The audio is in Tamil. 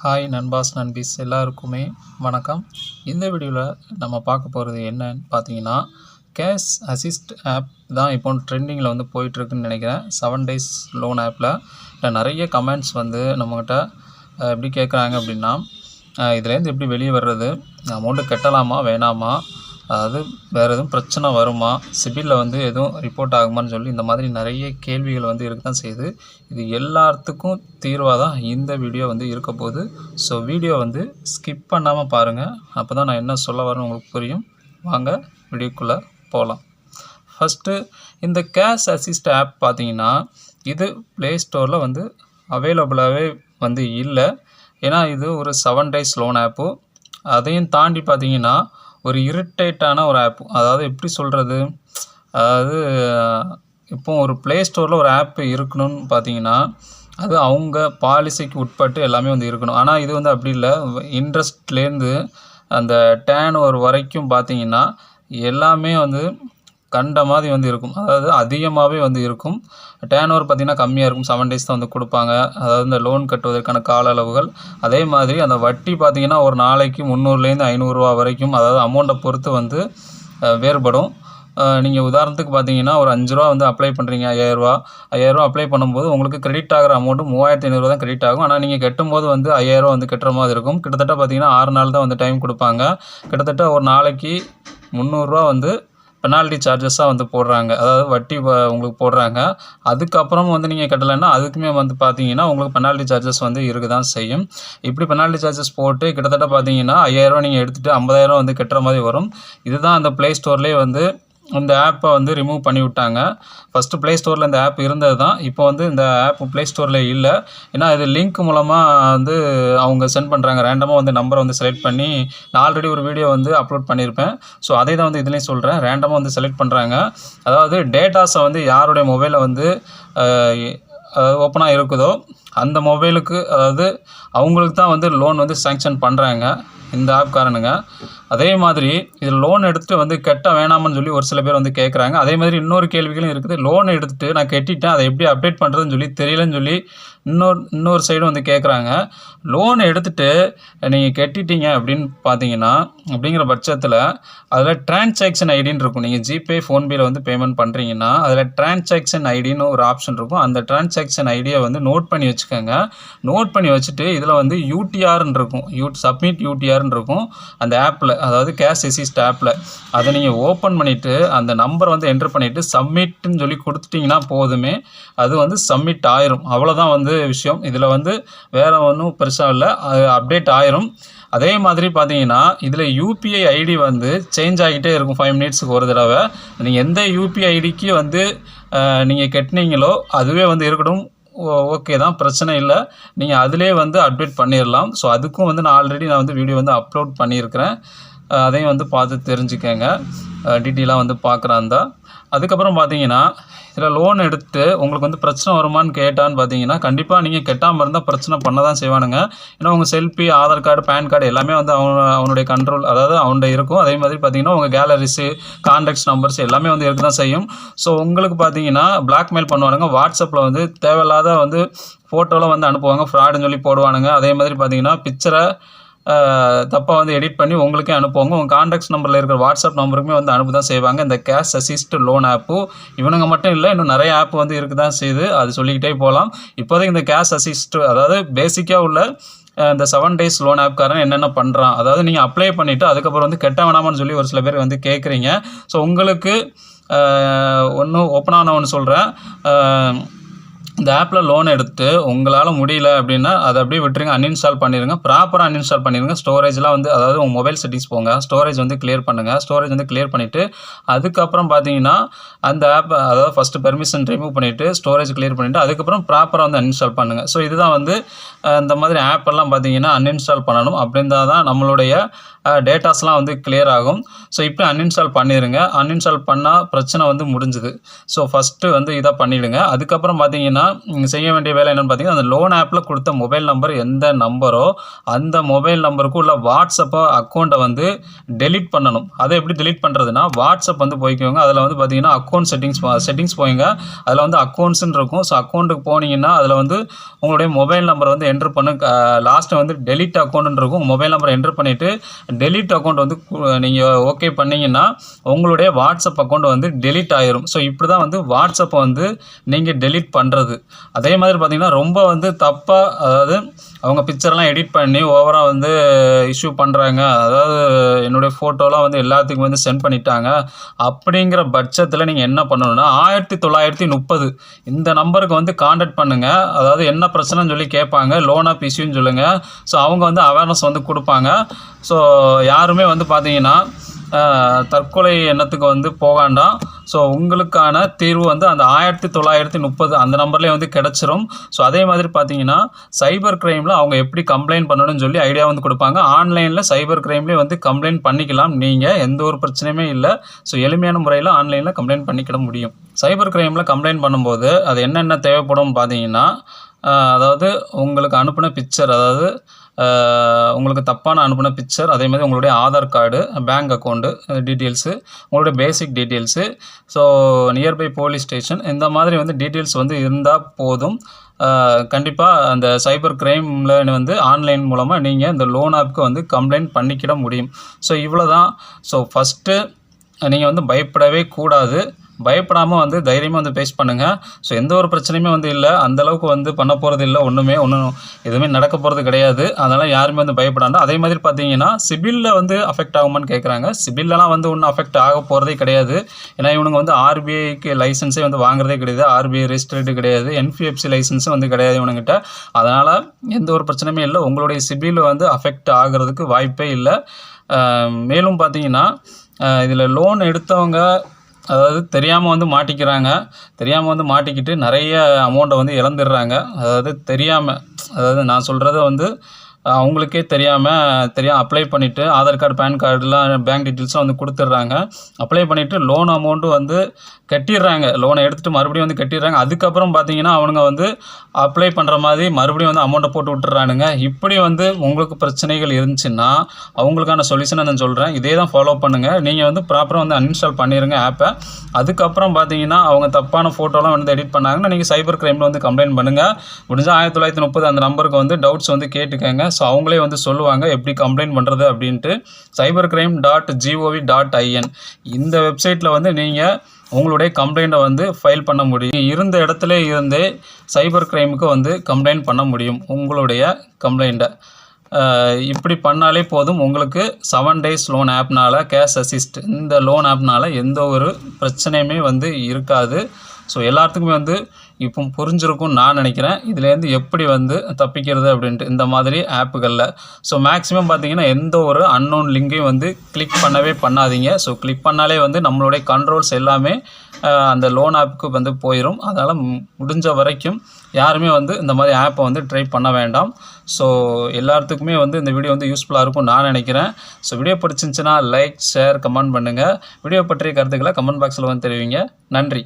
ஹாய் நண்பாஸ் நண்பீஸ் எல்லாருக்குமே வணக்கம். இந்த வீடியோவில் நம்ம பார்க்க போகிறது என்னன்னு பார்த்தீங்கன்னா, கேஷ் அசிஸ்ட் ஆப் தான் இப்போ ட்ரெண்டிங்கில் வந்து போயிட்டுருக்குன்னு நினைக்கிறேன். 7 days லோன் ஆப்பில் நிறைய கமெண்ட்ஸ் வந்து நம்மக்கிட்ட எப்படி கேட்குறாங்க அப்படின்னா, இதுலேருந்து எப்படி வெளியே வர்றது, அமௌண்ட்டு கட்டலாமா வேணாமா, அதாவது வேறு எதுவும் பிரச்சனை வருமா, சிபிலில் வந்து எதுவும் ரிப்போர்ட் ஆகுமான்னு சொல்லி இந்த மாதிரி நிறைய கேள்விகள் வந்து இருக்க தான் செய்யுது. இது எல்லாத்துக்கும் தீர்வாக தான் இந்த வீடியோ வந்து இருக்க போகுது. ஸோ வீடியோ வந்து ஸ்கிப் பண்ணாமல் பாருங்கள், அப்போ தான் நான் என்ன சொல்ல வரேன்னு உங்களுக்கு புரியும். வாங்க வீடியோக்குள்ளே போகலாம். ஃபஸ்ட்டு இந்த கேஷ் அசிஸ்ட் ஆப் பார்த்தீங்கன்னா, இது ப்ளே ஸ்டோரில் வந்து அவைலபிளாகவே வந்து இல்லை. ஏன்னா இது ஒரு 7 days லோன் ஆப்பு. அதையும் தாண்டி பார்த்தீங்கன்னா ஒரு இரிட்டேட்டான ஒரு ஆப். அதாவது எப்படி சொல்கிறது, அதாவது இப்போ ஒரு ப்ளே ஸ்டோரில் ஒரு ஆப் இருக்கணும்னு பார்த்தீங்கன்னா அது அவங்க பாலிசிக்கு உட்பட்டு எல்லாமே வந்து இருக்கணும். ஆனால் இது வந்து அப்படி இல்லை. இன்ட்ரெஸ்ட்லேருந்து அந்த டேர்ன் ஓவர் வரைக்கும் பார்த்தீங்கன்னா எல்லாமே வந்து கண்ட மாதிரி வந்து இருக்கும். அதாவது அதிகமாகவே வந்து இருக்கும். டேர்ன் ஓவர் பார்த்திங்கன்னா கம்மியாக இருக்கும். 7 days தான் வந்து கொடுப்பாங்க. அதாவது இந்த லோன் கட்டுவதற்கான கால அளவுகள். அதே மாதிரி அந்த வட்டி பார்த்திங்கன்னா ஒரு நாளைக்கு 300லேருந்து 500 ரூபா வரைக்கும், அதாவது அமௌண்ட்டை பொறுத்து வந்து வேறுபடும். நீங்கள் உதாரணத்துக்கு பார்த்தீங்கன்னா ஒரு 5 ரூபா வந்து அப்ளை பண்ணுறீங்க, 5000 ரூபா அப்ளை பண்ணும்போது உங்களுக்கு கிரெடிட் ஆகிற அமௌண்ட்டு 3500 தான் கிரெடிட் ஆகும். ஆனால் நீங்கள் கட்டும்போது வந்து 5000 ரூபா வந்து கட்டுற மாதிரி இருக்கும். கிட்டத்தட்ட பார்த்தீங்கன்னா 6 நாள் தான் வந்து டைம் கொடுப்பாங்க. கிட்டத்தட்ட ஒரு நாளைக்கு 300 ரூபா வந்து பெனால்ட்டி சார்ஜஸாக வந்து போடுறாங்க. அதாவது வட்டி உங்களுக்கு போடுறாங்க. அதுக்கப்புறம் வந்து நீங்கள் கட்டலைன்னா அதுக்குமே வந்து பார்த்தீங்கன்னா உங்களுக்கு பெனால்ட்டி சார்ஜஸ் வந்து இருக்க தான் செய்யும். இப்படி பெனால்ட்டி சார்ஜஸ் போட்டு கிட்டத்தட்ட பார்த்தீங்கன்னா 5000 ரூபா நீங்கள் எடுத்துகிட்டு 50000 வந்து கட்டுற மாதிரி வரும். இதுதான் அந்த ப்ளே ஸ்டோர்லேயே வந்து இந்த ஆப்பை வந்து ரிமூவ் பண்ணி விட்டாங்க. ஃபஸ்ட்டு ப்ளே ஸ்டோரில் இந்த ஆப் இருந்தது தான். இப்போ வந்து இந்த ஆப் ப்ளே ஸ்டோரில் இல்லை. ஏன்னா இது லிங்க் மூலமாக வந்து அவங்க சென்ட் பண்ணுறாங்க. ரேண்டமாக வந்து நம்பரை வந்து செலக்ட் பண்ணி, நான் ஆல்ரெடி ஒரு வீடியோ வந்து அப்லோட் பண்ணியிருப்பேன். ஸோ அதே தான் வந்து இதுலேயும் சொல்கிறேன். ரேண்டமாக வந்து செலக்ட் பண்ணுறாங்க. அதாவது டேட்டாஸை வந்து யாருடைய மொபைலை வந்து ஓப்பனாக இருக்குதோ அந்த மொபைலுக்கு, அதாவது அவங்களுக்கு தான் வந்து லோன் வந்து சேங்ஷன் பண்ணுறாங்க இந்த ஆப்காரனுங்க. அதே மாதிரி இதில் லோன் எடுத்துகிட்டு வந்து கட்ட வேணாமன்னு சொல்லி ஒரு சில பேர் வந்து கேட்குறாங்க. அதே மாதிரி இன்னொரு கேள்விகளும் இருக்குது. லோன் எடுத்துகிட்டு நான் கட்டிட்டேன், அதை எப்படி அப்டேட் பண்ணுறதுன்னு சொல்லி தெரியலன்னு சொல்லி இன்னொரு சைடும் வந்து கேட்குறாங்க. லோன் எடுத்துகிட்டு நீங்கள் கட்டிட்டீங்க அப்படின்னு பார்த்தீங்கன்னா, அப்படிங்கிற பட்சத்தில் அதில் டிரான்சாக்ஷன் ஐடின்னு இருக்கும். நீங்கள் ஜிபே, ஃபோன்பேயில் வந்து பேமெண்ட் பண்ணுறீங்கன்னா அதில் டிரான்சாக்ஷன் ஐடின்னு ஒரு ஆப்ஷன் இருக்கும். அந்த டிரான்சாக்ஷன் ஐடியை வந்து நோட் பண்ணி வச்சுக்கோங்க. நோட் பண்ணி வச்சுட்டு இதில் வந்து யூடிஆர்ன்னு இருக்கும், சப்மிட் யூடிஆர்ன்னு இருக்கும் அந்த ஆப்பில், அதாவது கேஷ் அசிஸ்ட் ஆப்பில். அதை நீங்கள் ஓப்பன் பண்ணிவிட்டு அந்த நம்பரை வந்து என்ட்ரு பண்ணிவிட்டு சப்மிட்னு சொல்லி கொடுத்துட்டிங்கன்னா போதுமே, அது வந்து சப்மிட் ஆயிரும். அவ்வளோதான் வந்து விஷயம். இதில் வந்து வேறு ஒன்றும் பெருசாக இல்லை, அது அப்டேட் ஆயிரும். அதே மாதிரி பார்த்தீங்கன்னா இதில் யூபிஐ ஐடி வந்து சேஞ்ச் ஆகிட்டே இருக்கும் 5 minutesக்கு ஒரு தடவை. நீங்கள் எந்த யூபிஐ ஐடிக்கு வந்து நீங்கள் கட்டினீங்களோ அதுவே வந்து இருக்கட்டும், ஓகே தான், பிரச்சனை இல்லை. நீங்கள் அதிலே வந்து அப்டேட் பண்ணிடலாம். ஸோ அதுக்கும் வந்து நான் ஆல்ரெடி வந்து வீடியோ வந்து அப்லோட் பண்ணியிருக்கிறேன். அதையும் வந்து பார்த்து தெரிஞ்சுக்கங்க, டீட்டெயிலாக வந்து பார்க்குறாந்தா. அதுக்கப்புறம் பார்த்தீங்கன்னா இதில் லோன் எடுத்துட்டு உங்களுக்கு வந்து பிரச்சனை வருமானு கேட்டான்னு பார்த்தீங்கன்னா, கண்டிப்பாக நீங்கள் கட்டாமல் இருந்தால் பிரச்சனை பண்ண தான் செய்வானுங்க. ஏன்னா உங்கள் selfie, Aadhaar card, PAN card எல்லாமே வந்து அவனுடைய கண்ட்ரோல், அதாவது அவன்கிட்ட இருக்கும். அதே மாதிரி பார்த்தீங்கன்னா உங்கள் கேலரிஸு, கான்டாக்ட்ஸ் நம்பர்ஸ் எல்லாமே வந்து இருக்க தான் செய்யும். ஸோ உங்களுக்கு பார்த்தீங்கன்னா பிளாக்மெயில் பண்ணுவானுங்க. வாட்ஸ்அப்பில் வந்து தேவையில்லாத வந்து ஃபோட்டோவில் வந்து அனுப்புவாங்க, ஃப்ராடுன்னு சொல்லி போடுவானுங்க. அதே மாதிரி பார்த்தீங்கன்னா பிக்சரை தப்பாக வந்து எடிட் பண்ணி உங்களுக்கே அனுப்புவாங்க. உங்கள் கான்டாக்ட்ஸ் நம்பரில் இருக்கிற வாட்ஸ்அப் நம்பருக்குமே வந்து அனுப்ப தான் செய்வாங்க இந்த கேஷ் அசிஸ்ட் லோன் ஆப்பு. இவனுங்க மட்டும் இல்லை, இன்னும் நிறைய ஆப் வந்து இருக்க தான் செய்யுது. அது சொல்லிக்கிட்டே போகலாம். இப்போதைக்கு இந்த கேஷ் அசிஸ்ட், அதாவது பேசிக்காக உள்ள இந்த 7 days லோன் ஆப்காரன் என்னென்ன பண்ணுறான், அதாவது நீங்கள் அப்ளை பண்ணிவிட்டு அதுக்கப்புறம் வந்து கட்ட வேணாமான்னு சொல்லி ஒரு சில பேர் வந்து கேட்குறீங்க. ஸோ உங்களுக்கு ஒன்று ஓப்பனான ஒன்று சொல்கிறேன். இந்த ஆப்பில் லோன் எடுத்து உங்களால் முடியல அப்படின்னா அதை அப்படியே விட்டுருங்க, அன்இன்ஸ்டால் பண்ணிடுங்க. ப்ராப்பராக அன்இன்ஸ்டால் பண்ணிடுங்க. ஸ்டோரேஜ்லாம் வந்து, அதாவது உங்கள் மொபைல் செட்டிங்ஸ் போங்க, ஸ்டோரேஜ் வந்து கிளியர் பண்ணுங்கள். ஸ்டோரேஜ் வந்து கிளியர் பண்ணிவிட்டு அதுக்கப்புறம் பார்த்தீங்கன்னா அந்த ஆப், அதாவது ஃபஸ்ட்டு பெர்மிஷன் ரிமூவ் பண்ணிவிட்டு ஸ்டோரேஜ் கிளியர் பண்ணிவிட்டு அதுக்கப்புறம் ப்ராப்பராக வந்து அன்இன்ஸ்டால் பண்ணுங்கள். ஸோ இதுதான் வந்து இந்த மாதிரி ஆப்பெல்லாம் பார்த்தீங்கன்னா அன்இன்ஸ்டால் பண்ணணும். அப்படின்னா தான் நம்மளுடைய டேட்டாஸ்லாம் வந்து கிளியர் ஆகும். ஸோ இப்போ அன்இன்ஸ்டால் பண்ணிடுங்க. அன்இன்ஸ்டால் பண்ணால் பிரச்சனை வந்து முடிஞ்சுது. ஸோ ஃபஸ்ட்டு வந்து இதை பண்ணிவிடுங்க. அதுக்கப்புறம் பார்த்தீங்கன்னா செய்ய வேண்டிய வேலை என்னென்னு பார்த்தீங்கன்னா, அந்த லோன் ஆப்பில் கொடுத்த மொபைல் நம்பர் எந்த நம்பரோ அந்த மொபைல் நம்பருக்கு உள்ள வாட்ஸ்அப்போ அக்கௌண்ட்டை வந்து டெலிட் பண்ணணும். அதை எப்படி டெலிட் பண்ணுறதுனா, வாட்ஸ்அப் வந்து போய்க்கோங்க. அதில் வந்து பார்த்தீங்கன்னா அக்கௌண்ட் செட்டிங்ஸ் போய்ங்க. அதில் வந்து அக்கௌண்ட்ஸ்ன்னு இருக்கும். ஸோ அக்கௌண்ட்டுக்கு போனீங்கன்னா அதில் வந்து உங்களுடைய மொபைல் நம்பரை வந்து என்ட்ரு பண்ணு. லாஸ்ட்டு வந்து டெலிட் அக்கௌண்ட்டுன்னு இருக்கும். மொபைல் நம்பரை என்ட்ரு பண்ணிவிட்டு டெலிட் அக்கௌண்ட் வந்து நீங்கள் ஓகே பண்ணிங்கன்னா உங்களுடைய வாட்ஸ்அப் அக்கௌண்ட் வந்து டெலிட் ஆயிரும். ஸோ இப்படி தான் வந்து வாட்ஸ்அப்பை வந்து நீங்கள் டெலிட் பண்ணுறது. அதே மாதிரி பார்த்தீங்கன்னா ரொம்ப வந்து தப்பாக, அதாவது அவங்க பிக்சர்லாம் எடிட் பண்ணி ஓவராக வந்து இஷ்யூ பண்ணுறாங்க, அதாவது என்னுடைய ஃபோட்டோலாம் வந்து எல்லாத்துக்கும் வந்து சென்ட் பண்ணிட்டாங்க. அப்படிங்கிற பட்சத்தில் நீங்கள் என்ன பண்ணணும்னா 1930 இந்த நம்பருக்கு வந்து கான்டாக்ட் பண்ணுங்கள். அதாவது என்ன பிரச்சனைன்னு சொல்லி கேட்பாங்க. லோன் ஆப் இஷ்யூன்னு சொல்லுங்கள். ஸோ அவங்க வந்து அவேர்னஸ் வந்து கொடுப்பாங்க. ஸோ யாருமே வந்து பார்த்தீங்கன்னா தற்கொலை எண்ணத்துக்கு வந்து போகாண்டாம். ஸோ உங்களுக்கான தீர்வு வந்து அந்த 1930 அந்த நம்பர்லேயே வந்து கிடச்சிரும். ஸோ அதே மாதிரி பார்த்தீங்கன்னா சைபர் கிரைமில் அவங்க எப்படி கம்ப்ளைண்ட் பண்ணணும்னு சொல்லி ஐடியா வந்து கொடுப்பாங்க. ஆன்லைனில் சைபர் கிரைம்லேயே வந்து கம்ப்ளைண்ட் பண்ணிக்கலாம். நீங்கள் எந்த ஒரு பிரச்சனையுமே இல்லை. ஸோ எளிமையான முறையில் ஆன்லைனில் கம்ப்ளைண்ட் பண்ணிக்கிட முடியும். சைபர் கிரைமில் கம்ப்ளைண்ட் பண்ணும்போது அது என்னென்ன தேவைப்படும் பார்த்தீங்கன்னா, அதாவது உங்களுக்கு அனுப்பின பிக்சர், அதாவது உங்களுக்கு தப்பான அனுப்பின பிக்சர், அதே மாதிரி உங்களுடைய Aadhaar card, bank account details, உங்களுடைய basic details, so nearby police station, இந்த மாதிரி வந்து டீட்டெயில்ஸ் வந்து இருந்தால் போதும். கண்டிப்பாக அந்த சைபர் கிரைமில் வந்து ஆன்லைன் மூலமாக நீங்கள் இந்த லோன் ஆப்புக்கு வந்து கம்ப்ளைண்ட் பண்ணிக்கிட முடியும். ஸோ இவ்வளோ தான். ஸோ ஃபஸ்ட்டு நீங்கள் வந்து பயப்படவே கூடாது. பயப்படாமல் வந்து தைரியமாக வந்து ஃபேஸ் பண்ணுங்கள். ஸோ எந்த ஒரு பிரச்சனையுமே வந்து இல்லை. அந்தளவுக்கு வந்து பண்ண போகிறது இல்லை. ஒன்றும் எதுவுமே நடக்க போகிறது கிடையாது. அதனால் யாருமே வந்து பயப்படாண்டா. அதே மாதிரி பார்த்தீங்கன்னா சிபிலில் வந்து அஃபெக்ட் ஆகுமான்னு கேட்குறாங்க. சிபில்லாம் வந்து ஒன்றும் அஃபெக்ட் ஆக போகிறதே கிடையாது. ஏன்னா இவனுங்க வந்து ஆர்பிஐக்கு லைசன்ஸே வந்து வாங்குறதே கிடையாது. ஆர்பிஐ ரெஜிஸ்டர்டு கிடையாது. என்பிஎஃப்சி லைசன்ஸும் வந்து கிடையாது இவனுங்கிட்ட. அதனால் எந்த ஒரு பிரச்சனையுமே இல்லை. உங்களுடைய சிபில் வந்து அஃபெக்ட் ஆகிறதுக்கு வாய்ப்பே இல்லை. மேலும் பார்த்தீங்கன்னா இதில் லோன் எடுத்தவங்க அதாவது தெரியாமல் வந்து மாட்டிக்கிறாங்க. தெரியாமல் வந்து மாட்டிக்கிட்டு நிறைய அமௌண்ட்டை வந்து இழந்துடுறாங்க. அதாவது நான் சொல்கிறத வந்து அவங்களுக்கே தெரியாமல் அப்ளை பண்ணிவிட்டு ஆதார் கார்டு, பேன் கார்டுலாம், பேங்க் டீட்டெயில்ஸும் வந்து கொடுத்துட்றாங்க. அப்ளை பண்ணிவிட்டு லோன் அமௌண்ட்டு வந்து கட்டிடுறாங்க. லோனை எடுத்துகிட்டு மறுபடியும் வந்து கட்டிடுறாங்க. அதுக்கப்புறம் பார்த்தீங்கன்னா அவனுங்க வந்து அப்ளை பண்ணுற மாதிரி மறுபடியும் வந்து அமௌண்ட்டை போட்டு விட்டுறானுங்க. இப்படி வந்து உங்களுக்கு பிரச்சனைகள் இருந்துச்சுன்னா அவங்களுக்கான சொல்யூஷனை நான் சொல்கிறேன். இதே தான் ஃபாலோ பண்ணுங்கள். நீங்கள் வந்து ப்ராப்பராக வந்து அன்இன்ஸ்டால் பண்ணிடுங்க ஆப்பை. அதுக்கப்புறம் பார்த்தீங்கன்னா அவங்க தப்பான ஃபோட்டோலாம் வந்து எடிட் பண்ணாங்கன்னா நீங்கள் சைபர் கிரைமில் வந்து கம்ப்ளைண்ட் பண்ணுங்கள். முடிஞ்சால் 1930 அந்த நம்பருக்கு வந்து டவுட்ஸ் வந்து கேட்டுக்கங்க. ஸோ அவங்களே வந்து சொல்லுவாங்க எப்படி கம்ப்ளைண்ட் பண்ணுறது அப்படின்ட்டு. cybercrime.gov.in இந்த வெப்சைட்டில் வந்து நீங்கள் உங்களுடைய கம்ப்ளைண்ட்டை வந்து ஃபைல் பண்ண முடியும். இருந்த இடத்துல இருந்தே சைபர் கிரைமுக்கு வந்து கம்ப்ளைண்ட் பண்ண முடியும் உங்களுடைய கம்ப்ளைண்ட்டை. இப்படி பண்ணாலே போதும். உங்களுக்கு 7 days லோன் ஆப்னால், கேஷ் அசிஸ்ட் இந்த லோன் ஆப்னால் எந்த ஒரு பிரச்சனையுமே வந்து இருக்காது. ஸோ எல்லாத்துக்குமே வந்து இப்போ புரிஞ்சிருக்கும்னு நான் நினைக்கிறேன். இதுலேருந்து எப்படி வந்து தப்பிக்கிறது அப்படின்ட்டு இந்த மாதிரி ஆப்புகளில். ஸோ மேக்ஸிமம் பார்த்தீங்கன்னா எந்த ஒரு அன்னோன் லிங்கையும் வந்து கிளிக் பண்ணவே பண்ணாதீங்க. ஸோ கிளிக் பண்ணாலே வந்து நம்மளுடைய கண்ட்ரோல்ஸ் எல்லாமே அந்த லோன் ஆப்புக்கு வந்து போயிடும். அதனால் முடிஞ்ச வரைக்கும் யாருமே வந்து இந்த மாதிரி ஆப்பை வந்து ட்ரை பண்ண வேண்டாம். ஸோ எல்லாத்துக்குமே வந்து இந்த வீடியோ வந்து யூஸ்ஃபுல்லாக இருக்கும் நான் நினைக்கிறேன். ஸோ வீடியோ பிடிச்சிருந்துச்சுன்னா லைக், ஷேர், கமெண்ட் பண்ணுங்கள். வீடியோ பற்றிய கருத்துக்களை கமெண்ட் பாக்ஸில் வந்து தெரிவிங்க. நன்றி.